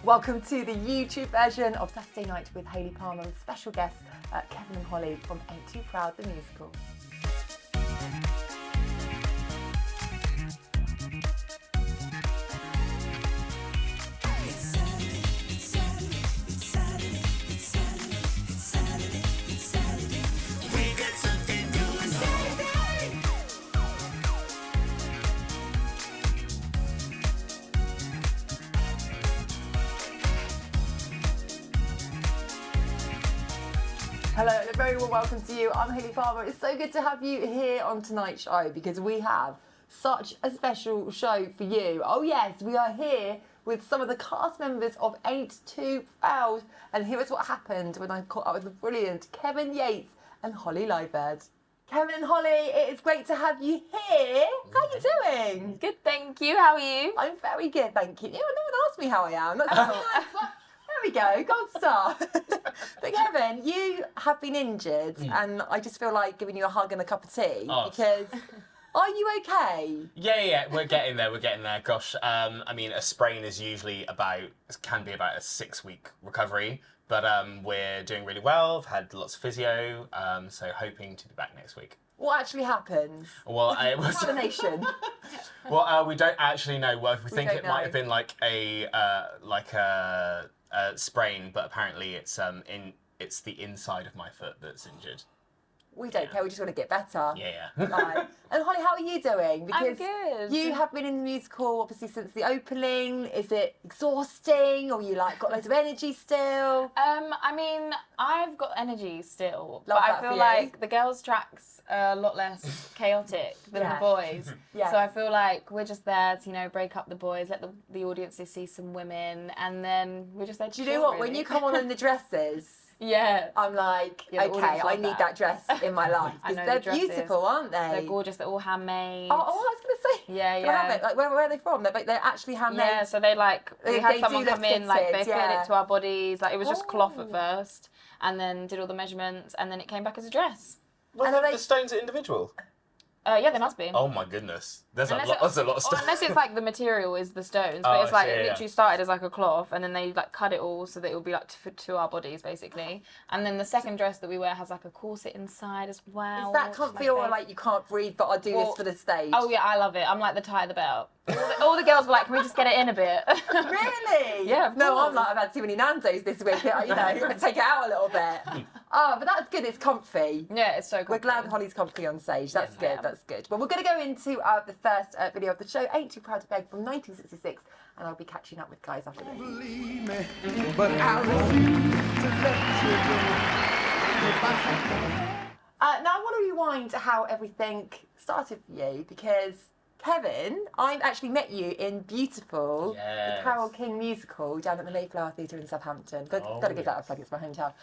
Welcome to the YouTube version of Saturday Night with Hayley Palmer with special guests Kevin and Holly from Ain't Too Proud, the musical. Hello and a very warm welcome to you. I'm Hayley Palmer. It's so good to have you here on tonight's show because we have such a special show for you. Oh yes, we are here with some of the cast members of Ain't Too Proud, and here is what happened when I caught up with the brilliant Kevin Yates and Holly Liburd. Kevin and Holly, it is great to have you here. How are you doing? Good, thank you. How are you? I'm very good, thank you. No one asked me how I am. There we go, gold star. But Kevin, you have been injured, and I just feel like giving you a hug and a cup of tea because. Are you okay? Yeah, we're getting there. Gosh, I mean, a sprain is usually can be about a 6-week recovery, but we're doing really well. I've had lots of physio, so hoping to be back next week. What actually happened? Well, it was the nation. Well, we don't actually know. Well, we think it know. might have been like a sprain, but apparently it's the inside of my foot that's injured. We don't care, we just want to get better. Yeah. Right. And Holly, how are you doing? I'm good. You have been in the musical obviously since the opening. Is it exhausting or you got loads of energy still? I mean, I've got energy still, Love but that I feel for you. like the girls' tracks are a lot less chaotic than the boys. Yeah. So I feel like we're just there to, break up the boys, let the audiences see some women, and then we're just there to Do you know what? When you come on in the dresses, yeah, I'm like, Yeah, the okay, audience I love need that. that dress in my life. I know They're the dresses. beautiful, aren't they? They're gorgeous. They're all handmade. Oh, I was going to say. Yeah. Can I have it? Like, where are they from? They're actually handmade. Yeah, so they They had do someone look come in, they fitted, fit yeah. it to our bodies. It was just cloth Oh. at first, and then did all the measurements, and then it came back as a dress. And are they- The stones are individual. Yeah, they must be. Oh my goodness, there's a Unless lot of stuff. Unless it's the material is the stones, but Oh, it's I see, it yeah. literally started as a cloth, and then they cut it all so that it will be to our bodies basically. And then the second dress that we wear has a corset inside as well. Is that comfy or like you can't breathe, but I'll do this for the stage? Oh yeah, I love it. I'm like the tie of the belt. All the girls were like, "Can we just get it in a bit?" Really? Yeah, of No, course. I'm like, I've had too many Nando's this week. Take it out a little bit. Oh, but that's good. It's comfy. Yeah, it's so good. We're glad Holly's comfy on stage. That's Yes, good. I am. That's good. Well, we're going to go into the first video of the show, Ain't Too Proud to Beg, from 1966, and I'll be catching up with guys after this. Believe me, but I refuse to let you go. Now I want to rewind to how everything started for you because Kevin, I've actually met you in Beautiful, the Yes. Carole King musical down at the Mayflower Theatre in Southampton. Got to give that a plug, it's my hometown.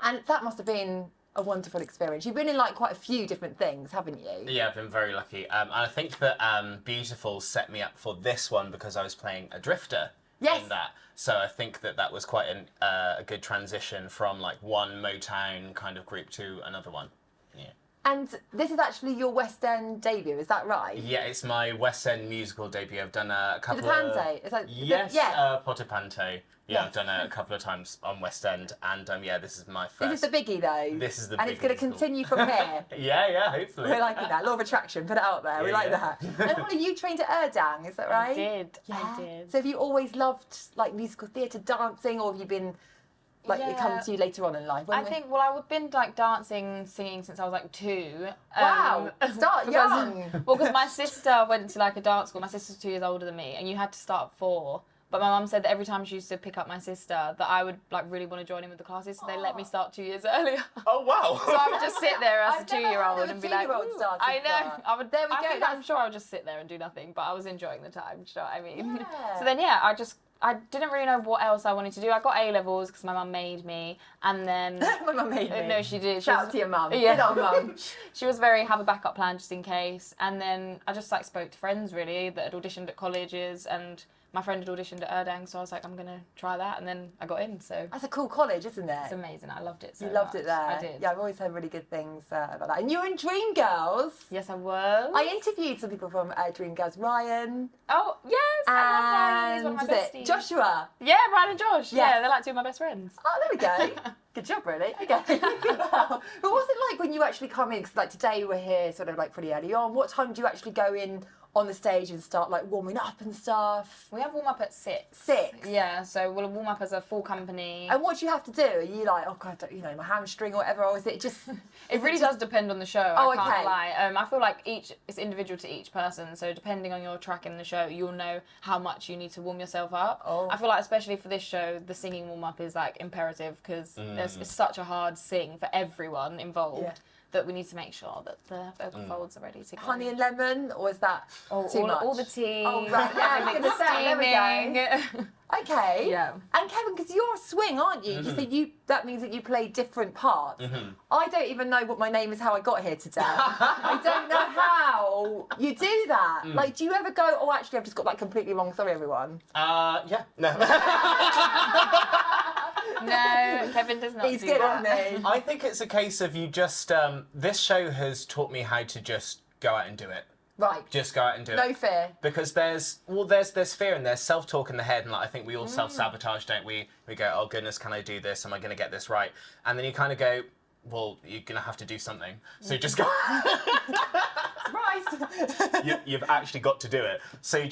And that must have been a wonderful experience. You've been in quite a few different things, haven't you? Yeah, I've been very lucky. And I think that Beautiful set me up for this one because I was playing a drifter in that. So I think that was quite a good transition from one Motown kind of group to another one. Yeah. And this is actually your West End debut, is that right? Yeah, it's my West End musical debut. I've done a couple Panto? Is that, Yes, yes. Potter-Panto. Yeah, Yes. I've done it a couple of times on West End, and this is my first. This is the biggie though. This is the and big it's going to musical. continue from here. Yeah, hopefully. We're liking that. Law of attraction, put it out there. We Yeah, like yeah. that. And Holly, you trained at Erdang, is that right? I did. Yeah. I did. So have you always loved musical theatre, dancing, or have you been it come to you later on in life? I've been dancing, singing since I was 2. Wow, start young. Well, because my sister went to a dance school. My sister's 2 years older than me, and you had to start at 4. But my mum said that every time she used to pick up my sister, that I would really want to join in with the classes, so they let me start 2 years earlier. Oh wow! So I would just sit there as I've a 2-year-old never and heard be of a like, 2-year-old "Ooh." starting I know. club. I would. There we go, I'm that's- sure I would just sit there and do nothing, but I was enjoying the time. Do you know what I mean? Yeah. So then, I didn't really know what else I wanted to do. I got A levels because my mum made me, and then My mum made me. no, she did. She Shout was- out to your mum. Yeah. Good old mum. She was very have a backup plan just in case. And then I just spoke to friends really that had auditioned at colleges, and my friend had auditioned at Erdang, so I was like, I'm gonna try that, and then I got in. So That's a cool college, isn't it? it's amazing. I loved it. So You loved much. it there. I did. Yeah, I've always heard really good things about that. And you were in Dreamgirls. Yes, I was. I interviewed some people from Dreamgirls. Ryan. Oh yes, I love Ryan. He's one of my is besties. Joshua. Yeah, Ryan and Josh. Yes. Yeah, they're like two of my best friends. Oh, there we go. Good job, really. Okay. Wow. But what's it like when you actually come in? Because like today we're here sort of like pretty early on. What time do you actually go in on the stage and start like warming up and stuff? We have warm up at 6. 6? Yeah, so we'll warm up as a full company. And what do you have to do? Are you like, oh God, you know, my hamstring or whatever, or is it just... It really does depend on the show. Oh, I can't okay. lie. I feel like it's individual to each person. So depending on your track in the show, you'll know how much you need to warm yourself up. Oh. I feel like especially for this show, the singing warm up is like imperative because it's such a hard sing for everyone involved. Yeah. That we need to make sure that the vocal folds are ready to go. Honey and lemon, or is that too much? All the tea. Oh, right. Yeah, I was going to say, there we go. Okay. Yeah. And Kevin, because you're a swing, aren't you? You said that means that you play different parts. I don't even know what my name is, how I got here today. I don't know how you do that. Like, do you ever go, oh, actually, I've just got that completely wrong. Sorry, everyone. Yeah. No. No, Kevin does not He's do good, that. isn't he? I think it's a case of you just, this show has taught me how to just go out and do it. Right. Just go out and do No it. fear. Because there's fear and there's self-talk in the head, and like, I think we all self-sabotage, don't we? We go, oh goodness, can I do this? Am I going to get this right? And then you kind of go, well, you're going to have to do something. So you just go... Surprise! You've actually got to do it. So you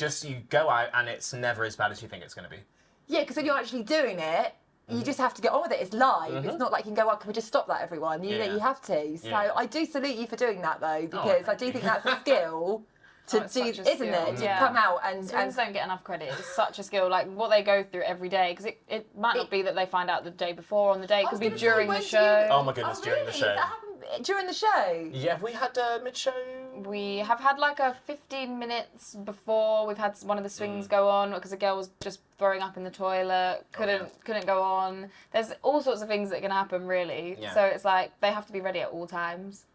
go out and it's never as bad as you think it's going to be. Yeah, because when you're actually doing it, you just have to get on with it. It's live. It's not like you can go, well, can we just stop that, everyone? You know, you have to. So I do salute you for doing that, though, because I do think that's a skill to do, such a isn't skill. it? To Yeah. come out and Swings don't get enough credit. It's such a skill, like what they go through every day. Because it might not be that they find out the day before on the day. It could be during the show. Oh my goodness, during the really? show. That happened during the show? Yeah, have we had a mid-show? We have had like a 15 minutes before. We've had one of the swings go on because a girl was just throwing up in the toilet, couldn't go on. There's all sorts of things that can happen, really. Yeah. So it's like they have to be ready at all times.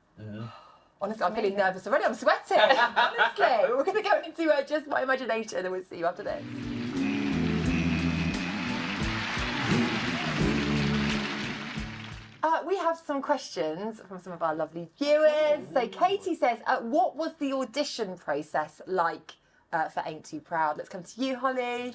Honestly, I'm feeling nervous already. I'm sweating. Honestly, we're going to go into Just My Imagination and we'll see you after this. We have some questions from some of our lovely viewers. So Katie says, what was the audition process like for Ain't Too Proud? Let's come to you, Holly.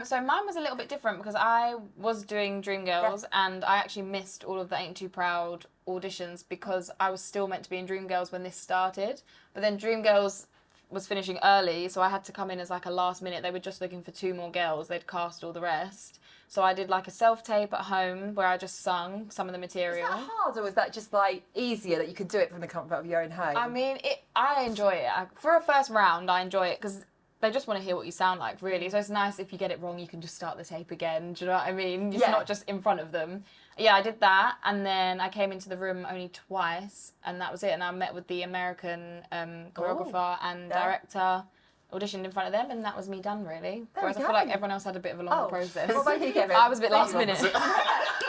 So mine was a little bit different because I was doing Dreamgirls and I actually missed all of the Ain't Too Proud auditions because I was still meant to be in Dreamgirls when this started. But then Dreamgirls was finishing early, so I had to come in as like a last minute. They were just looking for 2 more girls. They'd cast all the rest. So I did like a self-tape at home where I just sung some of the material. Was that hard, or was that just like easier that you could do it from the comfort of your own home? I mean, I enjoy it. For a first round, I enjoy it because they just want to hear what you sound like, really. So it's nice if you get it wrong, you can just start the tape again. Do you know what I mean? It's not just in front of them. Yeah, I did that, and then I came into the room only twice, and that was it. And I met with the American choreographer and director, auditioned in front of them, and that was me done, really. Whereas I feel like everyone else had a bit of a longer process. What about you, Kevin? I was a bit last minute.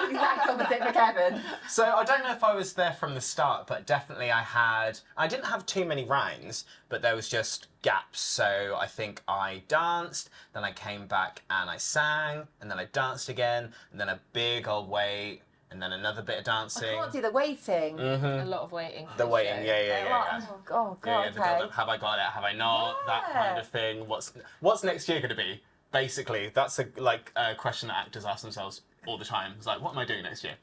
Exact opposite for Kevin. So I don't know if I was there from the start, but definitely I didn't have too many rounds, but there was just gaps. So I think I danced, then I came back and I sang, and then I danced again, and then a big old wait, and then another bit of dancing. I can't do the waiting. A lot of waiting. The waiting, yeah. Oh, God, Yeah, the okay. build-up. Have I got it? Have I not? That kind of thing. What's next year going to be? Basically, that's a question that actors ask themselves all the time. It's like, what am I doing next year?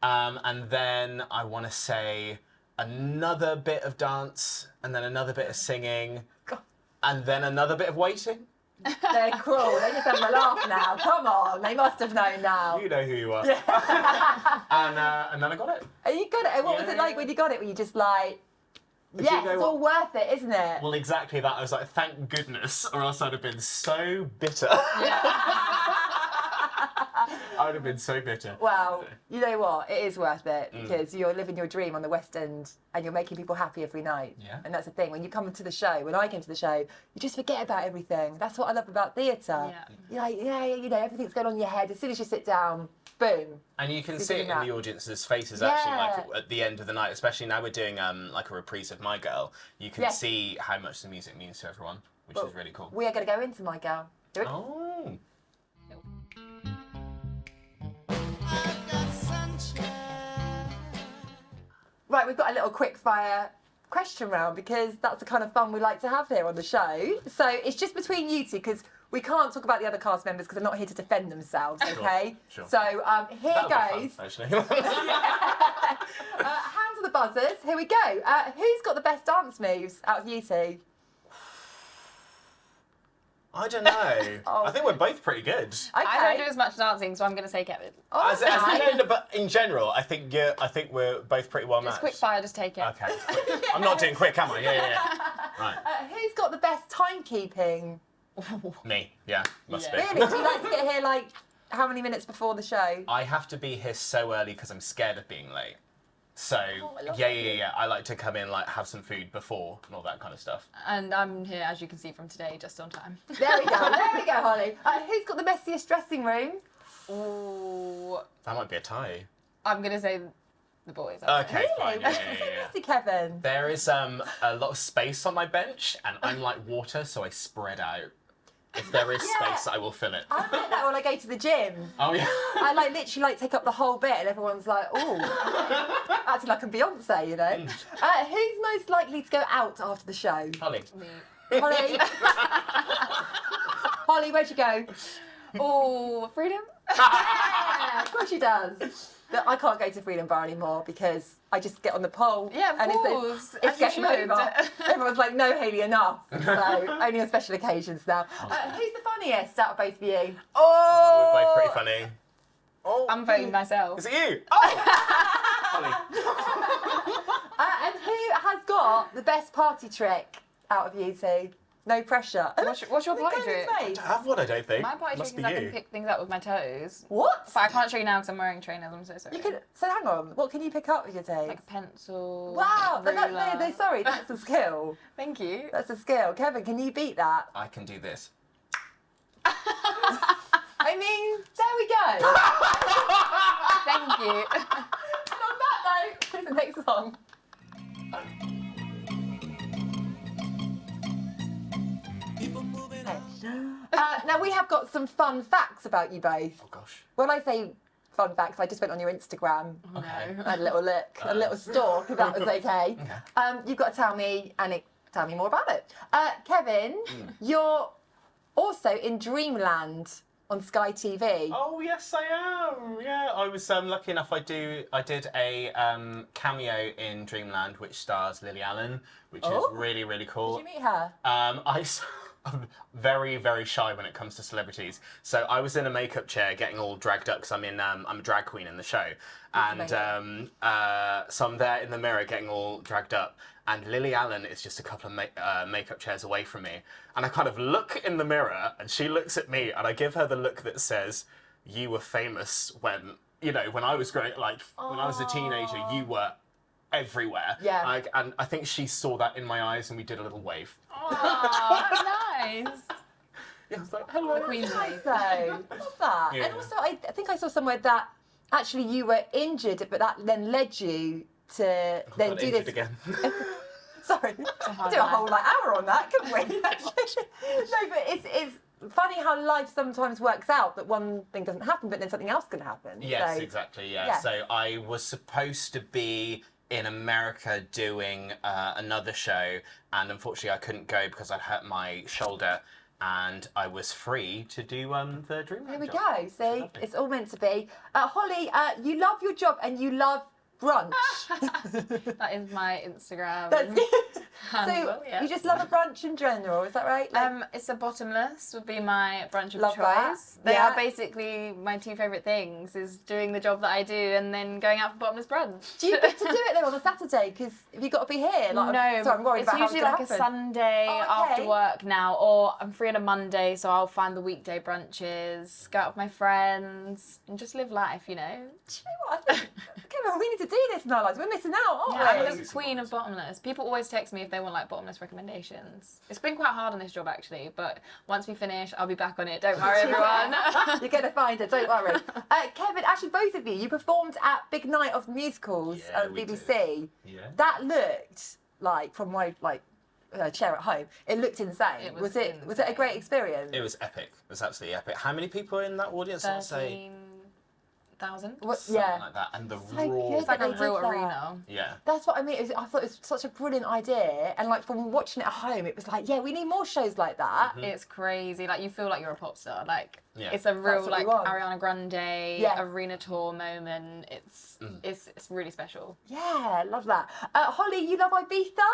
And then I want to say another bit of dance, and then another bit of singing, and then another bit of waiting. They're cruel. They just have a laugh now. Come on, they must have known now. You know who you are. Yeah. And then I got it. And you got it. And what was it like when you got it? Were you just like, yes, know it's what? all worth it, isn't it? Well, exactly that. I was like, thank goodness, or else I'd have been so bitter. I would have been so bitter. Well, you know what? It is worth it because you're living your dream on the West End and you're making people happy every night. Yeah. And that's the thing. When you come to the show, when I came to the show, you just forget about everything. That's what I love about theatre. Yeah. You're like, you know, everything's going on in your head. As soon as you sit down, boom. And you can So see it doing in that. the audience's faces actually, like at the end of the night, especially now we're doing like a reprise of My Girl. You can see how much the music means to everyone, which is really cool. We are going to go into My Girl. Do it. Oh. Right, we've got a little quick fire question round because that's the kind of fun we like to have here on the show. So it's just between you two because we can't talk about the other cast members because they're not here to defend themselves, okay? Sure. So here That'll be goes. fun, actually. Hands on the buzzers. Here we go. Who's got the best dance moves out of you two? I don't know. I think we're both pretty good. Okay. I don't do as much dancing, so I'm going to say Kevin. Oh, As nice. no, but in general, I think we're both pretty well matched. Just quick fire, just take it. Okay. Quick. I'm not doing quick, am I? Yeah. Right. Who's got the best timekeeping? Me. Yeah. Must be. Really? Do you like to get here like how many minutes before the show? I have to be here so early because I'm scared of being late. So yeah. I like to come in, like have some food before and all that kind of stuff. And I'm here, as you can see from today, just on time. There we go, Holly. Who's got the messiest dressing room? Ooh, That might be a tie. I'm going to say the boys. Okay, fine. Really? Yeah. What's so messy, Kevin? There is a lot of space on my bench, and I'm like water, so I spread out. If there is space, I will fill it. I like that when I go to the gym. Oh yeah. I literally take up the whole bit, and everyone's like, "Oh, acting like a Beyonce," you know. Who's most likely to go out after the show? Holly. Holly. Holly, where'd you go? Oh, freedom? Yeah, of course she does. But I can't go to Freedom Bar anymore because I just get on the pole. Yeah, of and course. It's As you game should. over. Everyone's like, no, Hayley, enough. So only on special occasions now. Who's the funniest out of both of you? We're Oh, both pretty funny. Oh. I'm voting myself. Is it you? Oh. Holly. And who has got the best party trick out of you two? No pressure. What's your party Look at trick? his face. I have one, I don't think. My party Must trick is be I you. can pick things up with my toes. What? But I can't show you now because I'm wearing trainers. I'm so sorry. You could. So hang on. What can you pick up with your toes? Like a pencil. Wow. Ruler. Sorry, that's a skill. Thank you. That's a skill. Kevin, can you beat that? I can do this. I mean, there we go. Thank you. And on that note, here's the next song. Now we have got some fun facts about you both. Oh gosh. When I say fun facts, I just went on your Instagram. Okay. I had a little look, a little stalk, if that was okay. You've got to tell me more about it. Kevin, you're also in Dreamland on Sky TV. Oh yes, I am. Yeah, I was lucky enough. I did a cameo in Dreamland, which stars Lily Allen, which is really really cool. Did you meet her? I'm very, very shy when it comes to celebrities. So I was in a makeup chair getting all dragged up because I'm a drag queen in the show. And so I'm there in the mirror getting all dragged up. And Lily Allen is just a couple of makeup chairs away from me. And I kind of look in the mirror and she looks at me and I give her the look that says, "You were famous when I was growing, like when I was a teenager, you were everywhere." Yeah. And I think she saw that in my eyes and we did a little wave. Oh, nice. Yeah, I was like, hello. Queen's Nice wave. though. I love that. Yeah. And also, I think I saw somewhere that actually you were injured, but that then led you to then Got do injured this. again. Sorry, hard do a life. whole hour on that, couldn't we? No, but it's funny how life sometimes works out that one thing doesn't happen, but then something else can happen. Yes, So, exactly. Yeah. yeah. So I was supposed to be in America doing another show, and unfortunately I couldn't go because I'd hurt my shoulder, and I was free to do the Dreamland There we job. go. See, it's all meant to be. Holly, you love your job and you love brunch. That is my Instagram. That's So handle, yeah. you just love a brunch in general, is that right? It's a bottomless would be my brunch of Love choice. that. They Yeah. are basically my two favourite things: is doing the job that I do and then going out for bottomless brunch. Do you get to do it then on a Saturday? Because have you got to be here? Like, No, so I'm worried it's about how usually it's like gonna a happen. Sunday Oh, after okay. work now, or I'm free on a Monday, so I'll find the weekday brunches, go out with my friends, and just live life, you know. Do you know what? I think, Kevin, we need to do this in our lives. We're missing out, aren't Yeah, we? I'm the queen of bottomless. People always text me if they want like bottomless recommendations. It's been quite hard on this job actually, but once we finish, I'll be back on it. Don't worry, everyone. You're going to find it, don't worry. Kevin, actually, both of you performed at Big Night of Musicals Yeah, at we BBC. Yeah. That looked like, from my chair at home, it looked insane. It was was it a great insane. experience? It was epic. It was absolutely epic. How many people were in that audience? I'd say 13, 1,000. Something like that. And the raw. good. It's like a They did real that. arena. Yeah. That's what I mean. I thought it was such a brilliant idea, and like from watching it at home, it was like, yeah, we need more shows like that. It's crazy. Like you feel like you're a pop star. Like Yeah. it's a real what we like want. Ariana Grande Yeah. arena tour moment. It's really special. Yeah, love that. Holly, you love Ibiza?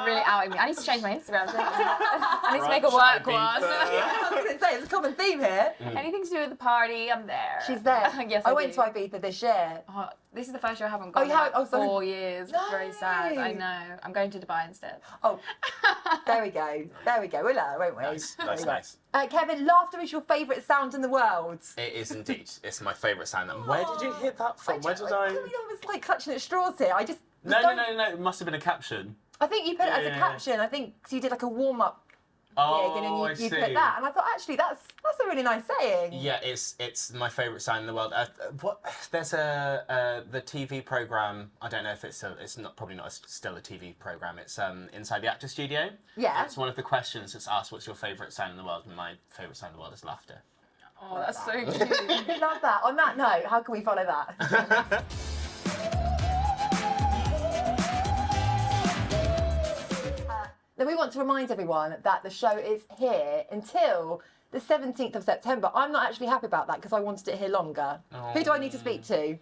Really outing me. I need to change my Instagram. I need to make a Brunch, work one. Ibiza. I was going to say, it's a common theme here. Anything to do with the party, I'm there. She's there. Yes, I I went do. to Ibiza this year. Oh, this is the first year I haven't gone you in haven't? like Oh, sorry. 4 years. It's very sad. I No. know. I'm going to Dubai instead. Oh, there we go. There we go. We'll learn, won't we? Nice, There nice, we go. nice. Kevin, laughter is your favourite sound in the world. It is indeed. It's my favourite sound. And where did you hear that from? Where did I I? was like clutching at straws here. I just No. don't- It must have been a caption. I think you put it as a Yeah. caption. I think you did like a warm up gig, Oh, and then I you see. put that, and I thought actually that's a really nice saying. Yeah, it's my favourite sound in the world. There's the TV program. I don't know if it's not probably not still a TV program. It's Inside the Actor Studio. Yeah. It's one of the questions that's asked, "What's your favourite sound in the world?" And my favourite sound in the world is laughter. Oh, that's so cute. Love that. On that note, how can we follow that? Then we want to remind everyone that the show is here until the 17th of September. I'm not actually happy about that because I wanted it here longer. Who do I need to speak to?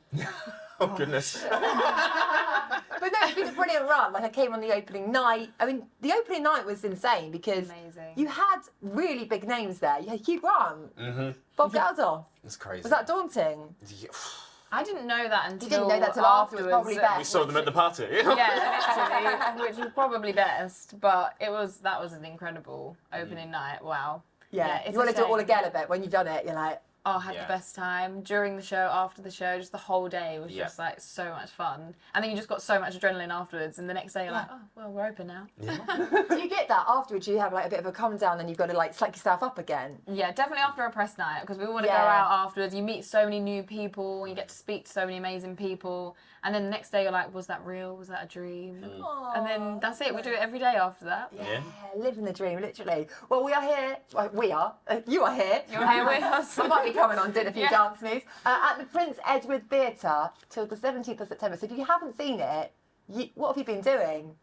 Oh goodness. But no, it's been a brilliant run. Like I came on the opening night. I mean, the opening night was insane because Amazing. you had really big names there. You had Hugh Grant, Bob Geldof. It's crazy. Was that daunting? Yeah. I didn't know that until didn't know that till afterwards, probably best. We saw them at the party. Yeah, literally, which was probably best, but that was an incredible opening night. Wow. Yeah, it's you want a to do it all shame. again a bit when you've done it. You're like, Oh, I had Yeah. the best time during the show, after the show, just the whole day was Yeah. just like so much fun. And then you just got so much adrenaline afterwards, and the next day you're like, oh, well, we're open now. do you get that afterwards? You have like a bit of a calm down, and you've got to like psych yourself up again. Yeah, definitely after a press night, because we all want to go Yeah. out afterwards. You meet so many new people, you get to speak to so many amazing people, and then the next day you're like, was that real? Was that a dream? And then that's it. We do it every day after that. Yeah, living the dream, literally. Well, we are here. Well, we are. You are here. You're here with us. I might be coming on doing a few Yeah. dance moves at the Prince Edward Theatre till the 17th of September. So if you haven't seen it, what have you been doing?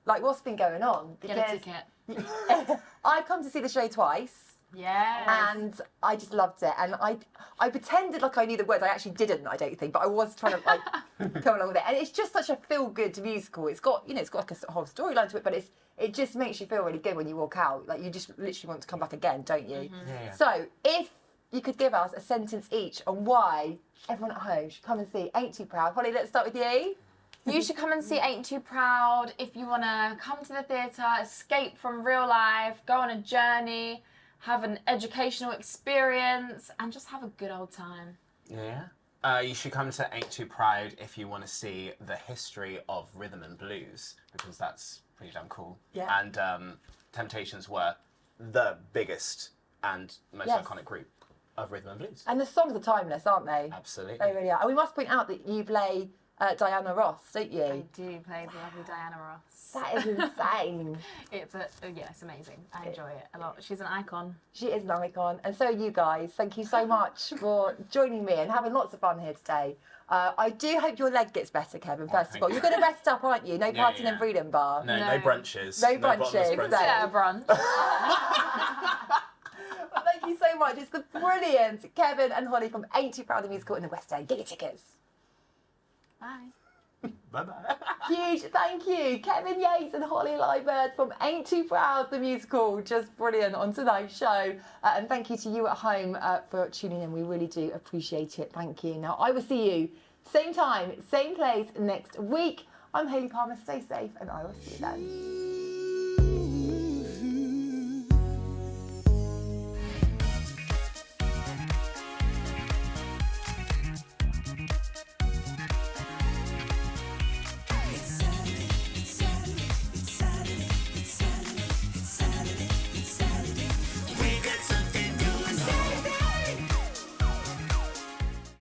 Like, what's been going on? Get a ticket. I've come to see the show twice. Yes. And I just loved it. And I pretended like I knew the words. I actually didn't, I don't think, but I was trying to like come along with it. And it's just such a feel-good musical. It's got, it's got like a whole storyline to it, but it just makes you feel really good when you walk out. Like you just literally want to come back again, don't you? Yeah. So if you could give us a sentence each on why everyone at home should come and see Ain't Too Proud. Holly, let's start with you. You should come and see Ain't Too Proud if you want to come to the theatre, escape from real life, go on a journey, have an educational experience, and just have a good old time. Yeah. You should come to Ain't Too Proud if you want to see the history of rhythm and blues, because that's pretty damn cool. Yeah. And Temptations were the biggest and most Yes. iconic group of rhythm and blues. And the songs are timeless, aren't they? Absolutely. They really are. And we must point out that you play Diana Ross, don't you? I do play the lovely Diana Ross. That is insane. It's amazing. I enjoy it a lot. She's an icon. She is an icon, and so are you guys. Thank you so much for joining me and having lots of fun here today. I do hope your leg gets better, Kevin, first of all. thank You're going to rest up, aren't you? No Yeah, partying yeah. and freedom bar. No, No. no brunches. No bottomless brunches. You can sit at a brunch. Well, thank you so much. It's the brilliant Kevin and Holly from Ain't Too Proud the Musical in the West End. Get your tickets. Bye. Bye-bye. Huge thank you, Kevin Yates and Holly Liburd from Ain't Too Proud the Musical. Just brilliant on tonight's show. And thank you to you at home for tuning in. We really do appreciate it. Thank you. Now, I will see you same time, same place next week. I'm Hayley Palmer. Stay safe, and I will see you then.